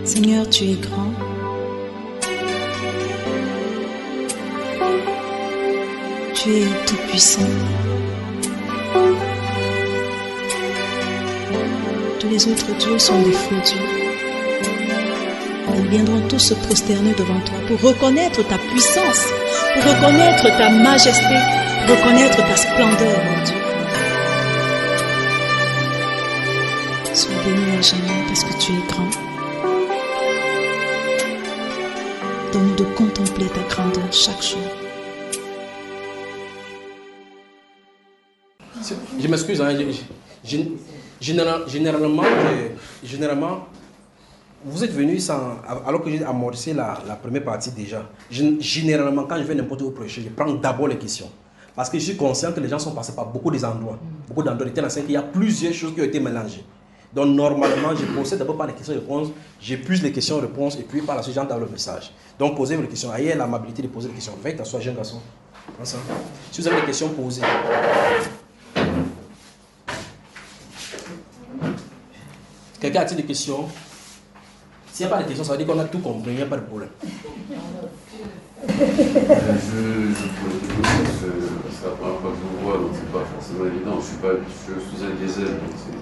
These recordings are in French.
Seigneur, tu es grand. Tu es tout-puissant. Tous les autres dieux sont des faux dieux. Ils viendront tous se prosterner devant toi pour reconnaître ta puissance, pour reconnaître ta majesté, pour reconnaître ta splendeur, mon Dieu. Sois béni à jamais parce que tu es grand. Donne-nous de contempler ta grandeur chaque jour. Je m'excuse, hein, généralement, vous êtes venu sans, alors que j'ai amorcé la première partie déjà. Généralement, quand je fais n'importe où prêcher, je prends d'abord les questions. Parce que je suis conscient que les gens sont passés par beaucoup d'endroits. Beaucoup d'endroits, il y a plusieurs choses qui ont été mélangées. Donc normalement, je procède d'abord par les questions-réponses, j'épuise les questions-réponses et puis par la suite, j'entends le message. Donc posez-vous les questions. Ayez l'amabilité de poser les questions. Veuillez t'asseoir, jeune garçon. Si vous avez des questions, posez. Quelqu'un a-t-il des questions? S'il n'y a pas de questions, ça veut dire qu'on a tout compris, il n'y a pas de problème. Je c'est la première fois que je vous vois, donc c'est pas forcément évident. Je suis un diesel, donc c'est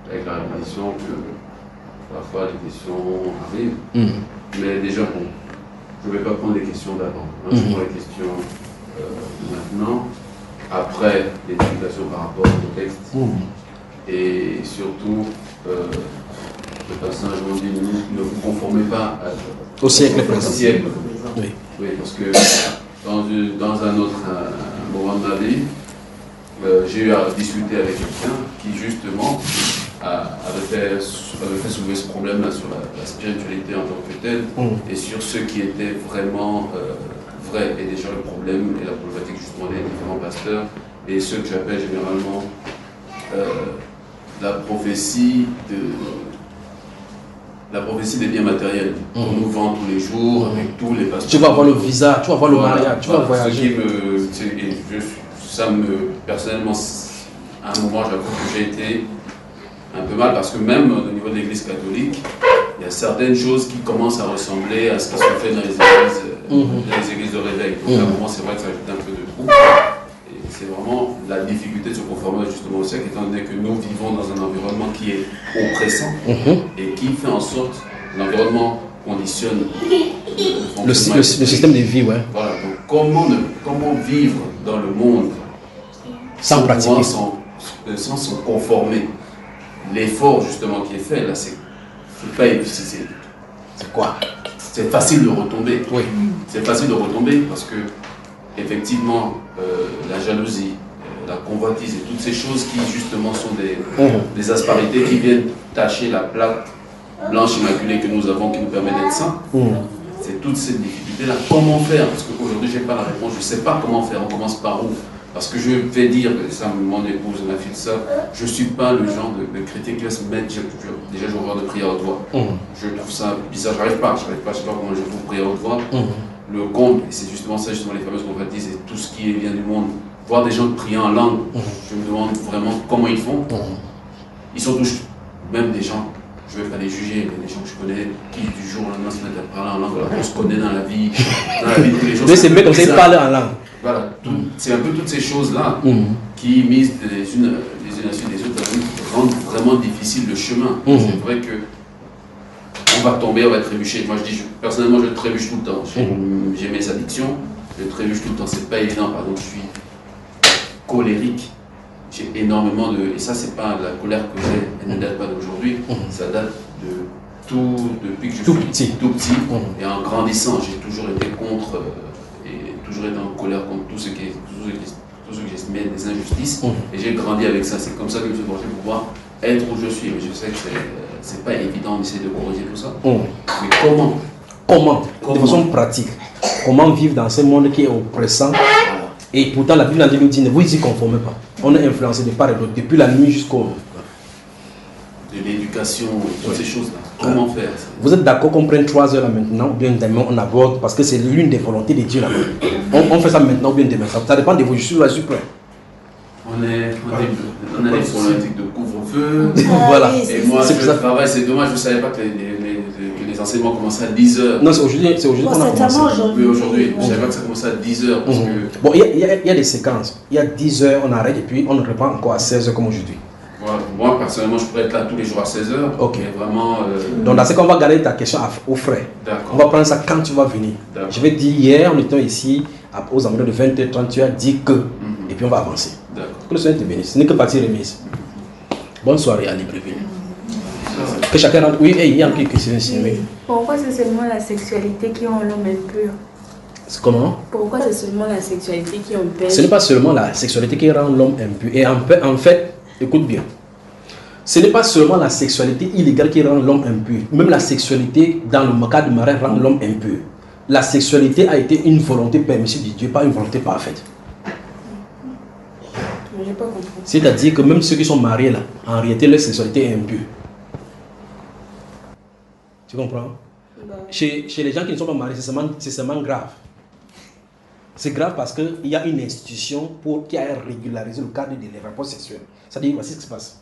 avec la répétition que parfois les questions arrivent. Mais déjà, bon, je ne vais pas prendre les questions d'avant. Je prends les questions de maintenant, après l'explication par rapport au texte. Et surtout, le passage où on dit ne vous conformez pas au siècle présent. Oui. Oui, parce que dans un autre moment de ma vie, j'ai eu à discuter avec quelqu'un qui justement avait fait soulever ce problème-là sur la spiritualité en tant que telle et sur ce qui était vraiment vrai. Et déjà le problème et la problématique justement des différents pasteurs et ce que j'appelle généralement la prophétie des biens matériels qu'on nous vend tous les jours avec tous les pasteurs. Tu vas avoir le visa, tu vas avoir le mariage, tu vas voyager. Personnellement, à un moment, j'avoue que j'ai été un peu mal parce que même au niveau de l'église catholique, il y a certaines choses qui commencent à ressembler à ce qui se fait dans les églises de réveil. Donc à un moment, c'est vrai que ça ajoute un peu de trouble. Et c'est vraiment la difficulté de se conformer justement au siècle, étant donné que nous vivons dans un environnement qui est oppressant et qui fait en sorte que l'environnement conditionne le système de vie. Ouais. Voilà, donc comment vivre dans le monde sans pratiquer, sans se conformer. L'effort justement qui est fait là, c'est pas difficile. C'est quoi? C'est facile de retomber. Oui. C'est facile de retomber parce que effectivement la jalousie, la convoitise et toutes ces choses qui justement sont des aspérités qui viennent tacher la plaque blanche immaculée que nous avons qui nous permet d'être saints. C'est toutes ces difficultés là. Comment faire? Parce qu'aujourd'hui j'ai pas la réponse, je sais pas comment faire, on commence par où? Parce que je vais dire, ça mon épouse, ma fille, ça, je ne suis pas le genre de chrétien qui va se mettre, déjà je vais voir de prière à haute voix. Je trouve ça bizarre, je sais pas comment je vous prier à haute voix. Le comble, et c'est justement ça, justement les fameuses convoitises et tout ce qui vient du monde, voir des gens prier en langue, je me demande vraiment comment ils font. Ils sont tous, même des gens, je ne vais pas les juger, mais des gens que je connais qui du jour au lendemain se mettent à parler en langue, alors qu'on se connaît dans la vie de tous les jours. Mais c'est mieux comme ça, ils parlent en langue. Voilà, c'est un peu toutes ces choses-là qui, mises les unes à la suite des autres, rendent vraiment difficile le chemin. C'est vrai que on va tomber, on va trébucher. Moi, je dis, personnellement, je trébuche tout le temps. J'ai mes addictions, je trébuche tout le temps. C'est pas évident. Par exemple, je suis colérique. J'ai énormément de... Et ça, c'est pas la colère que j'ai, elle ne date pas d'aujourd'hui. Ça date depuis que je suis tout petit. Et en grandissant, j'ai toujours été contre... toujours été en colère contre tout ce qui j'estimais des injustices et j'ai grandi avec ça. C'est comme ça que je me suis forgé pour pouvoir être où je suis. Mais je sais que c'est pas évident d'essayer de corriger tout ça. Mais comment de façon pratique, comment vivre dans ce monde qui est oppressant? Et pourtant la Bible nous dit ne vous y conformez pas. On est influencé de part et d'autre depuis la nuit jusqu'au... De l'éducation, toutes ces choses-là. Comment faire ça? Vous êtes d'accord qu'on prenne 3 heures là maintenant ou bien demain on aborde parce que c'est l'une des volontés de Dieu là. On fait ça maintenant ou bien demain. Ça dépend de vous. Je suis là, je suis prêt. On a des problématiques de couvre-feu. Voilà. Et moi, je travaille, c'est dommage, je ne savais pas que les les enseignements commençaient à 10h. Non, c'est aujourd'hui qu'on a commencé. Oui, aujourd'hui. Je ne savais pas que ça commençait à 10h. Bon, il y a des séquences. Il y a 10h, on arrête et puis on reprend encore à 16h comme aujourd'hui. Voilà. Moi, personnellement, je pourrais être là tous les jours à 16h. Ok. Mais vraiment. Donc, dans ce cas, on va garder ta question au frais. On va prendre ça quand tu vas venir. Je vais dire, hier, on était ici, aux environs de 20h30, tu as dit que. Et puis on va avancer. Que le Seigneur te bénisse. Ce n'est que partie remise. Bonne soirée à Libreville. Que chacun rentre. Oui, il y a un petit question ici. Oui. Pourquoi c'est seulement la sexualité qui rend l'homme impur? Comment? Pourquoi c'est seulement la sexualité qui empêche? Ce n'est pas seulement la sexualité qui rend l'homme impur. Et en fait, écoute bien. Ce n'est pas seulement la sexualité illégale qui rend l'homme impur. Même la sexualité, dans le cas du mariage, rend l'homme impur. La sexualité a été une volonté permissive de Dieu, pas une volonté parfaite. J'ai pas compris. C'est-à-dire que même ceux qui sont mariés là, en réalité, leur sexualité est impure. Tu comprends? Chez les gens qui ne sont pas mariés, c'est seulement grave. C'est grave parce qu'il y a une institution qui a régularisé le cadre des rapports sexuels. C'est-à-dire, voici ce qui se passe.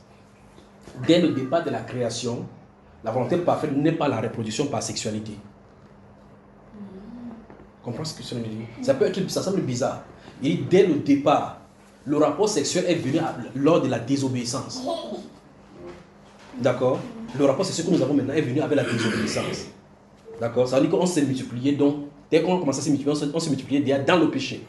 Dès le départ de la création, la volonté parfaite n'est pas la reproduction par sexualité. Comprends ce que ça veut dire? Ça semble bizarre. Et dès le départ, le rapport sexuel est venu lors de la désobéissance. D'accord? Le rapport sexuel que nous avons maintenant est venu avec la désobéissance. D'accord? Ça veut dire qu'on s'est multiplié, donc dès qu'on commence à se multiplier, on s'est multiplié déjà dans le péché.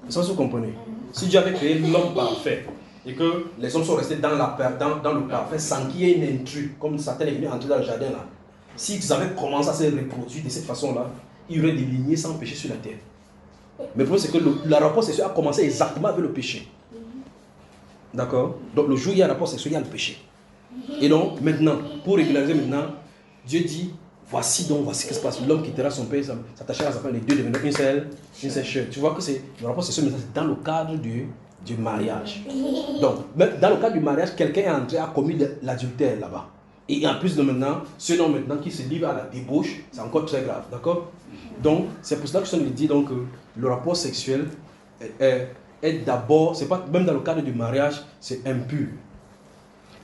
Ça, vous comprenez? Si Dieu avait créé l'homme parfait et que les hommes sont restés dans le parfait sans qu'il y ait un intrus, comme Satan est venu entrer dans le jardin là, s'ils avaient commencé à se reproduire de cette façon-là, il y aurait des lignées sans péché sur la terre. Mais le problème, c'est que le rapport sexuel a commencé exactement avec le péché. D'accord? Donc le jour où il y a un rapport sexuel, il y a le péché. Et donc maintenant, pour régulariser maintenant, Dieu dit, voici ce qui se passe. L'homme quittera son père, s'attachera à sa femme, les deux deviendront une seule chair. Tu vois que c'est le rapport sexuel, mais c'est dans le cadre du mariage. Donc, dans le cadre du mariage, quelqu'un est entré, a commis l'adultère là-bas. Et en plus de maintenant, ceux maintenant qui se livrent à la débauche, c'est encore très grave. D'accord? Donc, c'est pour cela que je me dis donc, le rapport sexuel est d'abord, c'est pas même dans le cadre du mariage, c'est impur.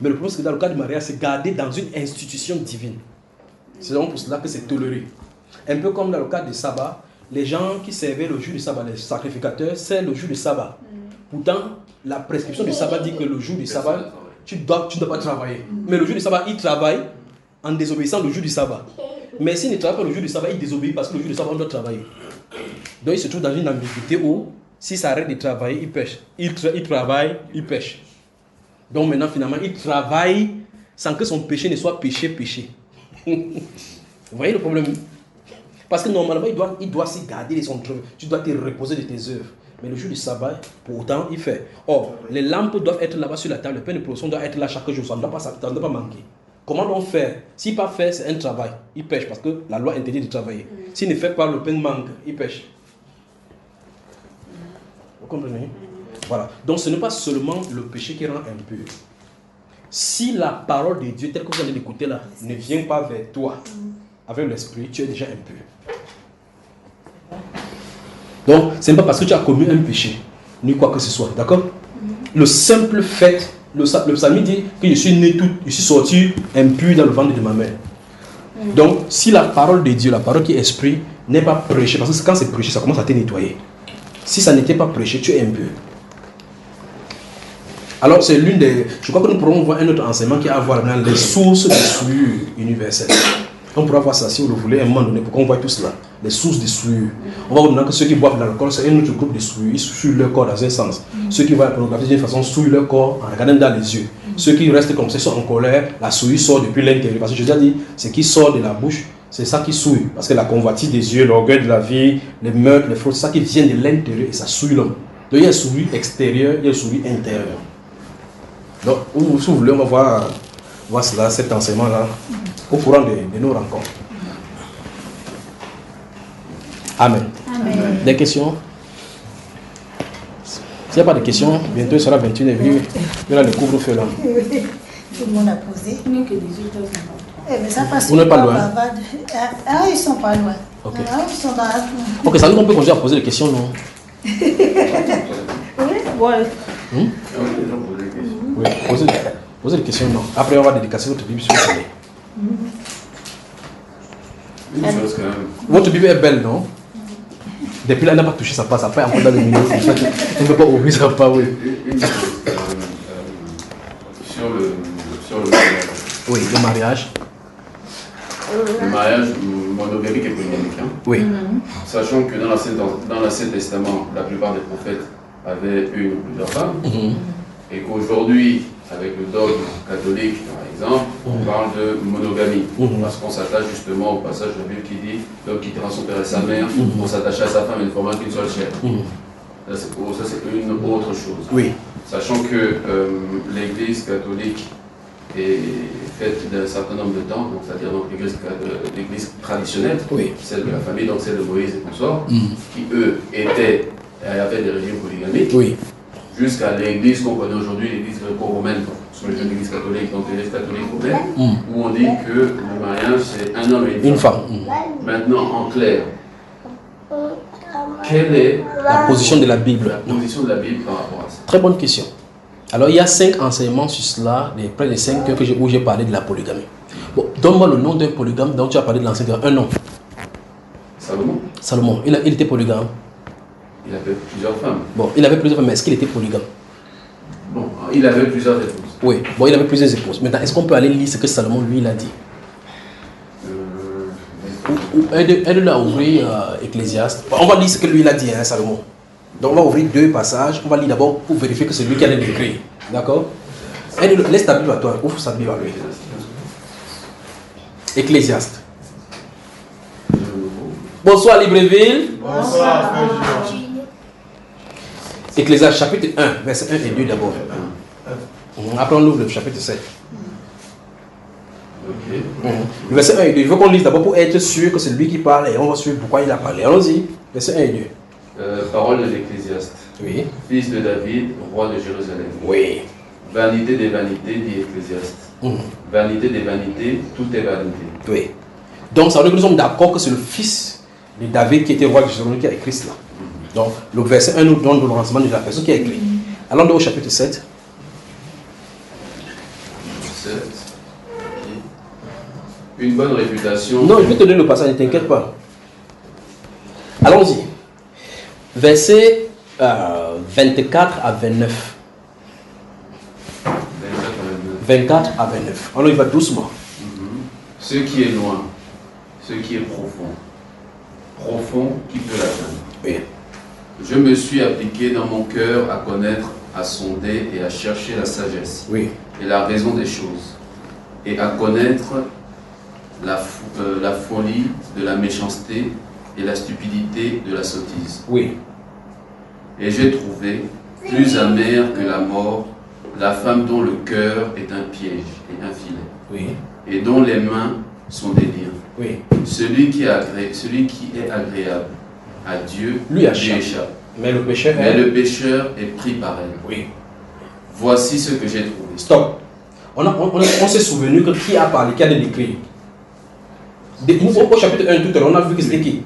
Mais le problème, c'est que dans le cadre du mariage, c'est gardé dans une institution divine. C'est donc pour cela que c'est toléré. Un peu comme dans le cadre du sabbat, les gens qui servaient le jour du sabbat, les sacrificateurs, c'est le jour du sabbat. Pourtant, la prescription du sabbat dit que le jour du sabbat, tu ne dois pas travailler. Mais le jour du sabbat, ils travaillent en désobéissant le jour du sabbat. Mais s'ils ne travaillent pas le jour du sabbat, ils désobéissent parce que le jour du sabbat, on doit travailler. Donc, ils se trouvent dans une ambiguïté où, s'ils s'arrêtent de travailler, ils pêchent. Ils travaillent, ils pêchent. Donc maintenant, finalement, il travaille sans que son péché ne soit péché. Vous voyez le problème? Parce que normalement, il doit se garder de son travail. Tu dois te reposer de tes œuvres. Mais le jour du sabbat, pourtant, il fait. Or, les lampes doivent être là-bas sur la table. Le pain de production doit être là chaque jour. Ça ne doit pas manquer. Comment donc faire? S'il pas fait, c'est un travail. Il pêche parce que la loi interdit de travailler. S'il ne fait pas, le pain manque. Il pêche. Vous comprenez? Voilà. Donc ce n'est pas seulement le péché qui rend impur. Si la parole de Dieu, telle que vous allez l'écouter là, ne vient pas vers toi avec l'esprit, tu es déjà impur. Donc ce n'est pas parce que tu as commis un péché, ni quoi que ce soit. D'accord? Le simple fait, le psalmiste dit que je suis sorti impur dans le ventre de ma mère. Donc si la parole de Dieu, la parole qui est esprit, n'est pas prêchée, parce que quand c'est prêché, ça commence à te nettoyer. Si ça n'était pas prêché, tu es impur. Alors, c'est l'une des... Je crois que nous pourrons voir un autre enseignement qui a à voir dans les sources des souillures universelles. On pourra voir ça si vous le voulez à un moment donné, pour qu'on voit tout cela. Les sources des souillures. On va voir maintenant que ceux qui boivent de l'alcool, c'est un autre groupe de souillures. Ils souillent leur corps dans un sens. Ceux qui voient la pornographie d'une façon souillent leur corps en regardant dans les yeux. Ceux qui restent comme ça, sont en colère, la souillure sort depuis l'intérieur. Parce que je vous ai dit, ce qui sort de la bouche, c'est ça qui souille. Parce que la convoitise des yeux, l'orgueil de la vie, les meurtres, les fraudes, c'est ça qui vient de l'intérieur et ça souille l'homme. Donc il y a une souillure extérieure, il y a une souillure intérieure. Donc, si vous voulez, on va voir cela, cet enseignement-là, au courant de nos rencontres. Amen. Amen. Des questions? S'il n'y a pas de questions, bientôt il sera 21h. Il y a le couvre-feu là. Tout le monde a posé. Il n'y a que 18h53. Mais ça passe. Vous n'êtes pas loin? Ah, ils sont pas loin. Ok. Ah, ils sont dans la... Ok, ça veut dire qu'on peut continuer à poser des questions, non? Oui, ouais. Oui, posez des questions, non. Après, on va dédicacer votre Bible sur le télé. Une chose quand même. Votre Bible est belle, non? Depuis là, elle n'a pas touché sa part, ça part encore dans le milieu. Elle ne peut pas ouvrir sa part, oui. Une chose, sur le mariage. Oui, le mariage. Le mariage monogamique et polygamique. Hein. Oui. Sachant que dans l'Ancien Testament, la plupart des prophètes avaient une ou plusieurs femmes. Et qu'aujourd'hui, avec le dogme catholique, par exemple, on parle de monogamie. Parce qu'on s'attache justement au passage de la Bible qui dit l'homme quittera son père et sa mère pour s'attacher à sa femme et ne formera qu'une seule chair. Ça, c'est une autre chose. Oui. Sachant que l'Église catholique est faite d'un certain nombre de temps, donc c'est-à-dire l'Église traditionnelle, oui, celle de la famille, donc celle de Moïse et consorts, qui eux avaient des régimes polygamiques, oui, jusqu'à l'Église qu'on connaît aujourd'hui, l'Église gréco-romaine, sur l'Église catholique, donc l'Église catholique romaine, où on dit que le mariage c'est un homme et une femme. Maintenant, en clair, quelle est la position de la Bible? La position de la Bible par rapport à ça? Très bonne question. Alors, il y a 5 enseignements sur cela, près de 5 où j'ai parlé de la polygamie. Bon, donne-moi le nom d'un polygame dont tu as parlé de l'enseignement. Un nom. Salomon. Salomon, il était polygame. Il avait plusieurs femmes. Bon, il avait plusieurs femmes, mais est-ce qu'il était polygame? Bon, il avait plusieurs épouses. Oui, bon, il avait plusieurs épouses. Maintenant, est-ce qu'on peut aller lire ce que Salomon, lui, il a dit? Aide-le à ouvrir Ecclésiaste. On va lire ce que lui, il a dit, hein, Salomon. Donc, on va ouvrir 2 passages. On va lire d'abord pour vérifier que c'est lui qui a écrit. D'accord? Laisse ta Bible à toi. Ouvre sa Bible à lui. Ecclésiaste. Bonsoir, Libreville. Bonsoir, Ecclésiaste, chapitre 1, verset 1 et 2 d'abord. Après, on ouvre le chapitre 7. Okay. Le verset 1 et 2. Il faut qu'on lise d'abord pour être sûr que c'est lui qui parle et on va suivre pourquoi il a parlé. Allons-y. Verset 1 et 2. Parole de l'Ecclésiaste. Oui. Fils de David, roi de Jérusalem. Oui. Vanité des vanités, dit Ecclésiaste. Vanité des vanités, tout est vanité. Oui. Donc, ça veut dire que nous sommes d'accord que c'est le fils de David qui était roi de Jérusalem qui a écrit cela. Donc, le verset 1 nous donne le renseignement de la personne qui a écrit. Allons au chapitre 7. 7. Une bonne réputation. Non, je vais te donner le passage, ne t'inquiète pas. Allons-y. Verset 24 à 29. 24 à 29. Alors il va doucement. Ce qui est loin, ce qui est profond. Profond qui peut l'atteindre. Oui. Je me suis appliqué dans mon cœur à connaître, à sonder et à chercher la sagesse. Oui. Et la raison des choses. Et à connaître la folie de la méchanceté et la stupidité de la sottise. Oui. Et j'ai trouvé, plus amère que la mort, la femme dont le cœur est un piège et un filet. Oui. Et dont les mains sont des liens. Oui. Celui qui est agréable à Dieu lui échappe. Mais le pécheur est pris par elle. Oui. Voici ce que j'ai trouvé. Stop. On s'est souvenu que qui a parlé, qui a l'écrit. Au chapitre 1 tout à l'heure, on a vu que c'était qui?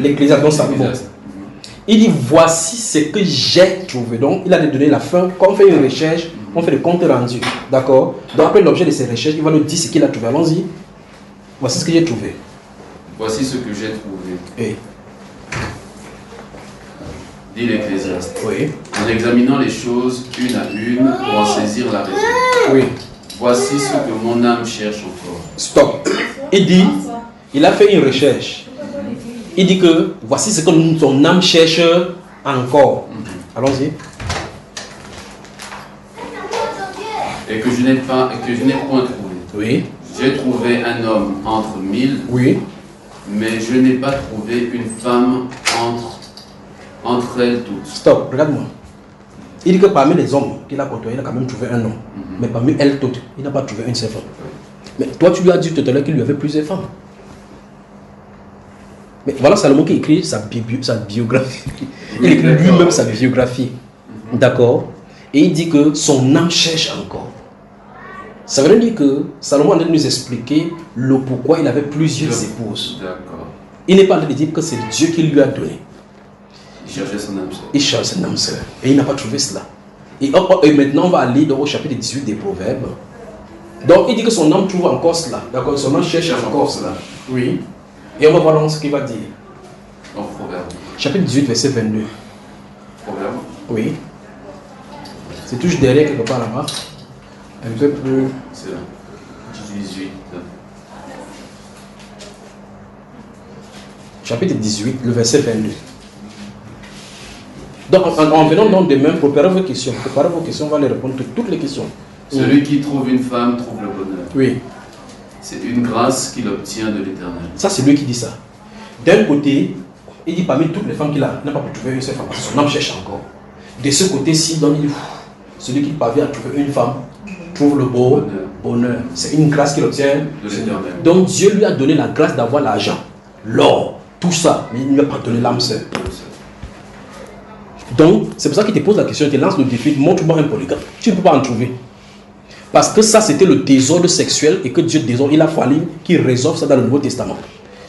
L'Ecclésiaste, donc ça. Bon. Il dit voici ce que j'ai trouvé. Donc il a donné la fin. Quand on fait une recherche, on fait le compte rendu. D'accord? Donc après l'objet de ces recherches, il va nous dire ce qu'il a trouvé. Allons-y. Voici ce que j'ai trouvé. Voici ce que j'ai trouvé. Oui. Dit l'Ecclésiaste. Oui. En examinant les choses une à une pour en saisir la raison. Oui. Voici ce que mon âme cherche encore. Stop. Il dit, il a fait une recherche. Il dit que voici ce que son âme cherche encore. Allons-y. Et que je n'ai point trouvé. Oui. J'ai trouvé un homme entre 1000. Oui. Mais je n'ai pas trouvé une femme entre elles toutes. Stop, regarde-moi. Il dit que parmi les hommes qu'il a côtoyés, il a quand même trouvé un homme. Mais parmi elles toutes, il n'a pas trouvé une seule femme. Mais toi, tu lui as dit tout à l'heure qu'il lui avait plusieurs femmes. Mais voilà Salomon qui écrit sa biographie. Il écrit lui-même sa biographie. D'accord? Et il dit que son âme cherche encore. Ça veut dire que Salomon est en train de nous expliquer le pourquoi il avait plusieurs épouses. D'accord. Il n'est pas en train de dire que c'est Dieu qui lui a donné. Il cherchait son âme sœur. Il cherche son âme sœur. Et il n'a pas trouvé cela. Et maintenant, on va aller au chapitre 18 des Proverbes. Donc, il dit que son âme trouve encore cela. D'accord? Son âme cherche encore cela. Oui. Et on va voir donc ce qu'il va dire. Donc, Proverbe. Chapitre 18, verset 22. Proverbe. Oui. C'est toujours derrière quelque part là-bas. Un peu plus. C'est là. 18. Chapitre 18, le verset 22. Donc, en venant donc de même, préparez vos questions. Préparez vos questions, on va les répondre toutes les questions. Celui qui trouve une femme trouve le bonheur. Oui. C'est une grâce qu'il obtient de l'Éternel. Ça, c'est lui qui dit ça. D'un côté, il dit parmi toutes les femmes qu'il a, il n'a pas pu trouver une seule femme parce que son âme cherche encore. De ce côté-ci, donc, il dit celui qui parvient à trouver une femme trouve le beau bonheur. C'est une grâce qu'il obtient de l'Éternel. Donc, Dieu lui a donné la grâce d'avoir l'argent, l'or, tout ça, mais il ne lui a pas donné l'âme seule. Donc, c'est pour ça qu'il te pose la question, il te lance le défi, montre-moi un polygame. Tu ne peux pas en trouver. Parce que ça, c'était le désordre sexuel et que Dieu désordre. Il a fallu qu'il résolve ça dans le Nouveau Testament.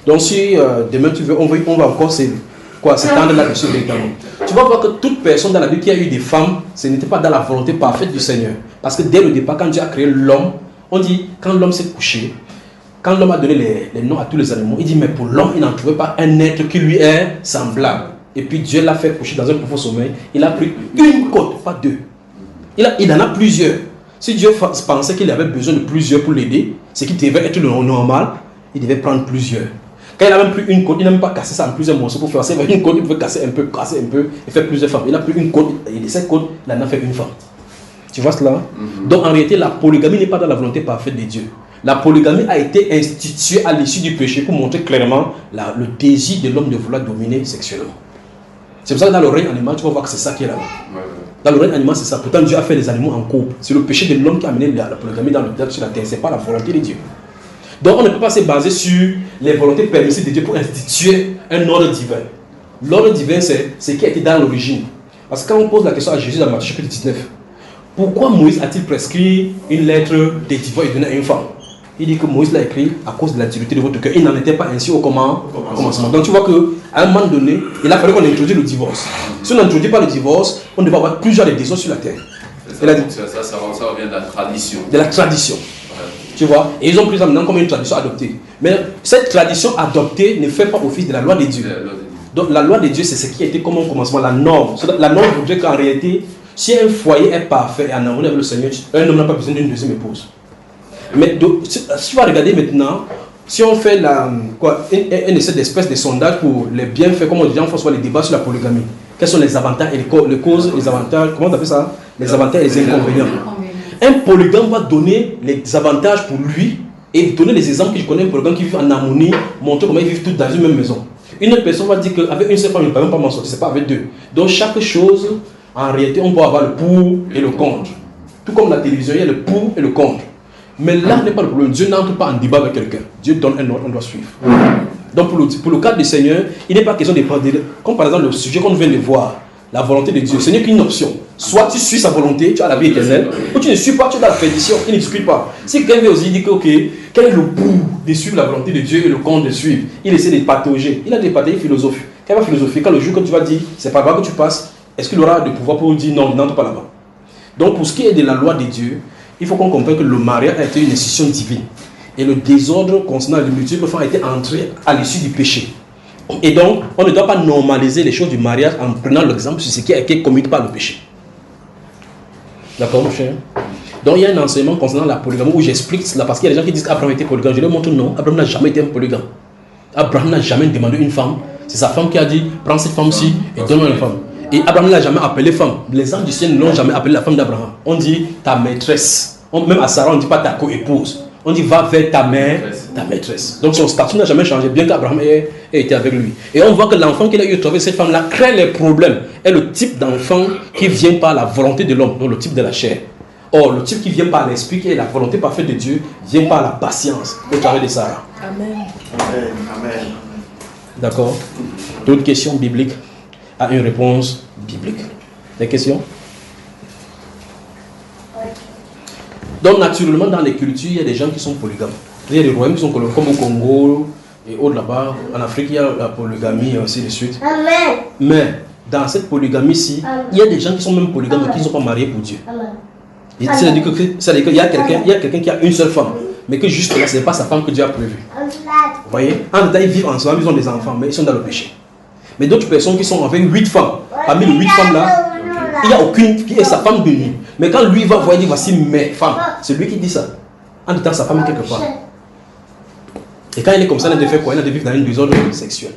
Donc, si demain tu veux, on va encore s'étendre là-dessus directement. Tu vas voir que toute personne dans la Bible qui a eu des femmes, ce n'était pas dans la volonté parfaite du Seigneur. Parce que dès le départ, quand Dieu a créé l'homme, on dit, quand l'homme s'est couché, quand l'homme a donné les noms à tous les animaux, il dit, mais pour l'homme, il n'en trouvait pas un être qui lui est semblable. Et puis Dieu l'a fait coucher dans un profond sommeil. Il a pris une côte, pas deux. Il en a plusieurs. Si Dieu pensait qu'il avait besoin de plusieurs pour l'aider, ce qui devait être le normal, il devait prendre plusieurs. Quand il a même pris une côte, il n'a même pas cassé ça en plusieurs morceaux pour faire ça. Une côte, il pouvait casser un peu et faire plusieurs femmes. Il a pris une côte, et de cette côte, il en a fait une femme. Tu vois cela? Donc en réalité, la polygamie n'est pas dans la volonté parfaite de Dieu. La polygamie a été instituée à l'issue du péché pour montrer clairement le désir de l'homme de vouloir dominer sexuellement. C'est pour ça que dans le règne animal, tu vas voir que c'est ça qui est là-bas. Dans le règne animal, c'est ça. Pourtant, Dieu a fait les animaux en couple. C'est le péché de l'homme qui a amené la polygamie sur la terre. Ce n'est pas la volonté de Dieu. Donc, on ne peut pas se baser sur les volontés permissives de Dieu pour instituer un ordre divin. L'ordre divin, c'est ce qui a été dans l'origine. Parce que quand on pose la question à Jésus dans Matthieu chapitre 19, pourquoi Moïse a-t-il prescrit une lettre de divorce et donné à une femme? Il dit que Moïse l'a écrit à cause de la dureté de votre cœur. Il n'en était pas ainsi au commencement. Donc tu vois qu'à un moment donné, il a fallu qu'on introduise le divorce. Si on n'introduit pas le divorce, on devait avoir plusieurs divorces sur la terre. Ça revient de la tradition. De la tradition. Ouais. Tu vois? Et ils ont pris ça maintenant comme une tradition adoptée. Mais cette tradition adoptée ne fait pas office de la loi de Dieu. Donc la loi de Dieu, c'est ce qui a été comme au commencement, la norme. La norme voudrait qu'en réalité, si un foyer est parfait et en harmonie avec le Seigneur, un homme n'a pas besoin d'une deuxième épouse. Mais donc, si tu vas regarder maintenant, si on fait un essai d'espèce de sondage pour les bienfaits, comme on dit en France, les débats sur la polygamie, quels sont les avantages et les causes, les avantages, comment on appelle ça? Les avantages et les inconvénients. Un polygame va donner les avantages pour lui et donner les exemples que je connais, un polygame qui vit en harmonie, montrer comment ils vivent tous dans une même maison. Une autre personne va dire qu'avec une seule femme, il ne peut même pas m'en sortir, c'est pas avec deux. Donc chaque chose, en réalité, on peut avoir le pour et le contre. Tout comme la télévision, il y a le pour et le contre. Mais là n'est pas le problème. Dieu n'entre pas en débat avec quelqu'un. Dieu donne un ordre, on doit suivre. Donc pour le cadre du Seigneur, il n'est pas question de prendre, comme par exemple le sujet qu'on vient de voir, la volonté de Dieu. Ce n'est qu'une option. Soit tu suis sa volonté, tu as la vie éternelle, ou tu ne suis pas, tu as la perdition. Il ne discute pas. Si quelqu'un veut aussi dire que, ok, quel est le pour de suivre la volonté de Dieu et le contre de suivre, il essaie de patauger. Il a des patauges philosophiques. Quand il va philosopher, quand le jour que tu vas dire, c'est pas grave que tu passes, est-ce qu'il aura le pouvoir pour dire non, il n'entre pas là-bas? Donc pour ce qui est de la loi de Dieu, il faut qu'on comprenne que le mariage a été une institution divine. Et le désordre concernant les multiples femmes a été entré à l'issue du péché. Et donc, on ne doit pas normaliser les choses du mariage en prenant l'exemple sur ce qui a été commis par le péché. D'accord, mon cher? Donc, il y a un enseignement concernant la polygamie où j'explique cela parce qu'il y a des gens qui disent qu'Abraham était polygame. Je leur montre non, Abraham n'a jamais été un polygame. Abraham n'a jamais demandé une femme. C'est sa femme qui a dit, prends cette femme-ci et donne-moi une femme. Et Abraham ne l'a jamais appelée femme. Les anges du ciel ne l'ont jamais appelée la femme d'Abraham. On dit ta maîtresse. Même à Sarah, on ne dit pas ta co-épouse. On dit va vers ta mère, ta maîtresse. Donc son statut n'a jamais changé, bien qu'Abraham ait été avec lui. Et on voit que l'enfant qu'il a eu à trouver cette femme-là crée les problèmes. Et le type d'enfant qui vient par la volonté de l'homme, donc le type de la chair. Or, le type qui vient par l'esprit, qui est la volonté parfaite de Dieu, vient par la patience au travers de Sarah. Amen. Amen. Amen. D'accord? D'autres questions bibliques à une réponse biblique. Des questions? Donc, naturellement, dans les cultures, il y a des gens qui sont polygames. Il y a des royaumes qui sont comme au Congo et autres là-bas. En Afrique, il y a la polygamie et ainsi de suite. Amen. Mais dans cette polygamie-ci, il y a des gens qui sont même polygames et qui ne sont pas mariés pour Dieu. C'est-à-dire qu'il y a quelqu'un qui a une seule femme. mais que juste là, ce n'est pas sa femme que Dieu a prévu. Vous voyez? En détail, ils vivent ensemble, ils ont des enfants, mais ils sont dans le péché. Mais d'autres personnes qui sont avec 8 femmes, parmi les 8 femmes là, il n'y a aucune qui est sa femme de nuit. Mais quand lui va voir, il dit voici mes femmes. C'est lui qui dit ça. En étant sa femme quelque part. Et quand il est comme ça, il a de faire quoi? Il a de vivre dans une désordre sexuelle.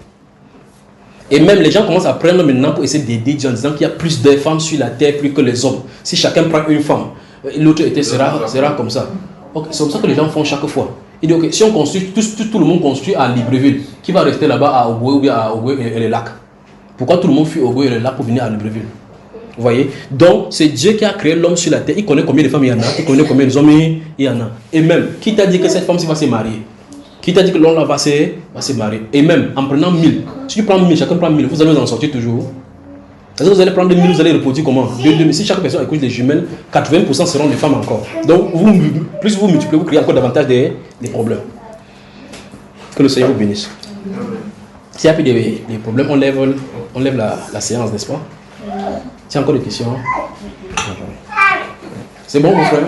Et même les gens commencent à prendre maintenant pour essayer d'aider Dieu en disant qu'il y a plus de femmes sur la terre plus que les hommes. Si chacun prend une femme, l'autre sera comme ça. Okay, c'est comme ça que les gens font chaque fois. Il dit ok, si on construit, tout le monde construit à Libreville, qui va rester là-bas à Ogooué ou bien à Ogooué et les lacs? Pourquoi tout le monde fuit Ogooué et les lacs pour venir à Libreville? Vous voyez? Donc c'est Dieu qui a créé l'homme sur la terre. Il connaît combien de femmes il y en a, il connaît combien d'hommes il y en a. Et même, qui t'a dit que cette femme-ci va se marier? Qui t'a dit que l'homme là va se marier? Et même, en prenant 1000, si tu prends 1000, chacun prend 1000, vous allez en sortir toujours. C'est-à-dire que vous allez prendre 1000, vous allez reproduire comment? Si chaque personne accouche des jumelles, 80% seront des femmes encore. Donc, plus vous multipliez, vous créez encore davantage des problèmes. Que le Seigneur vous bénisse. S'il y a plus des problèmes, on lève la séance, n'est-ce pas? S'il y a encore des questions. C'est bon, mon frère?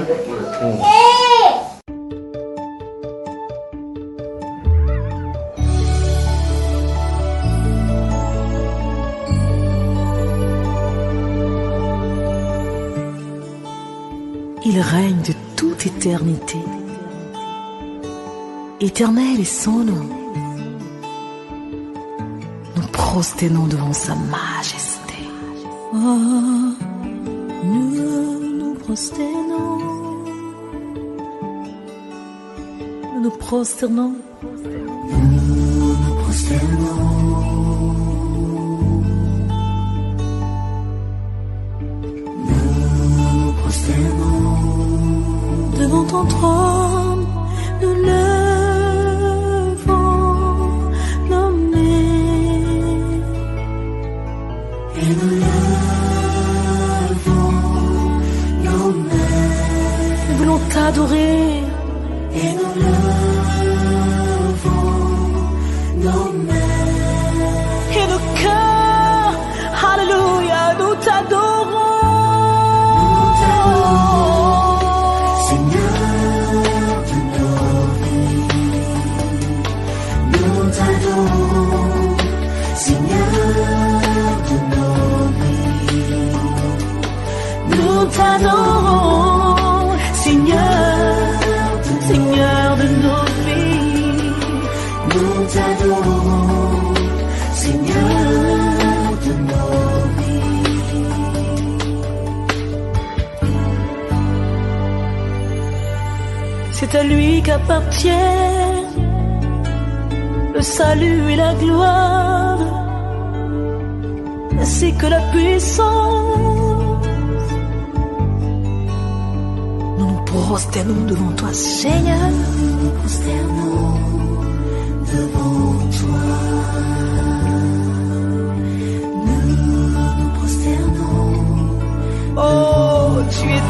Il règne de toute éternité. Éternel est son nom. Nous prosternons devant sa majesté. Oh, nous nous prosternons. Nous nous prosternons. Nous nous prosternons. Devant ton trône, nous levons nos mains. Et nous levons nos mains. Nous voulons t'adorer. Et nous levons nos mains. Et nos cœurs, alléluia, nous t'adorons. Nous t'adorons, Seigneur, Seigneur de nos vies. Nous t'adorons, Seigneur de nos vies. C'est à lui qu'appartient le salut et la gloire, ainsi que la puissance. Nous nous prosternons devant toi, Seigneur. Nous nous prosternons devant toi. Nous nous prosternons. Oh, tu es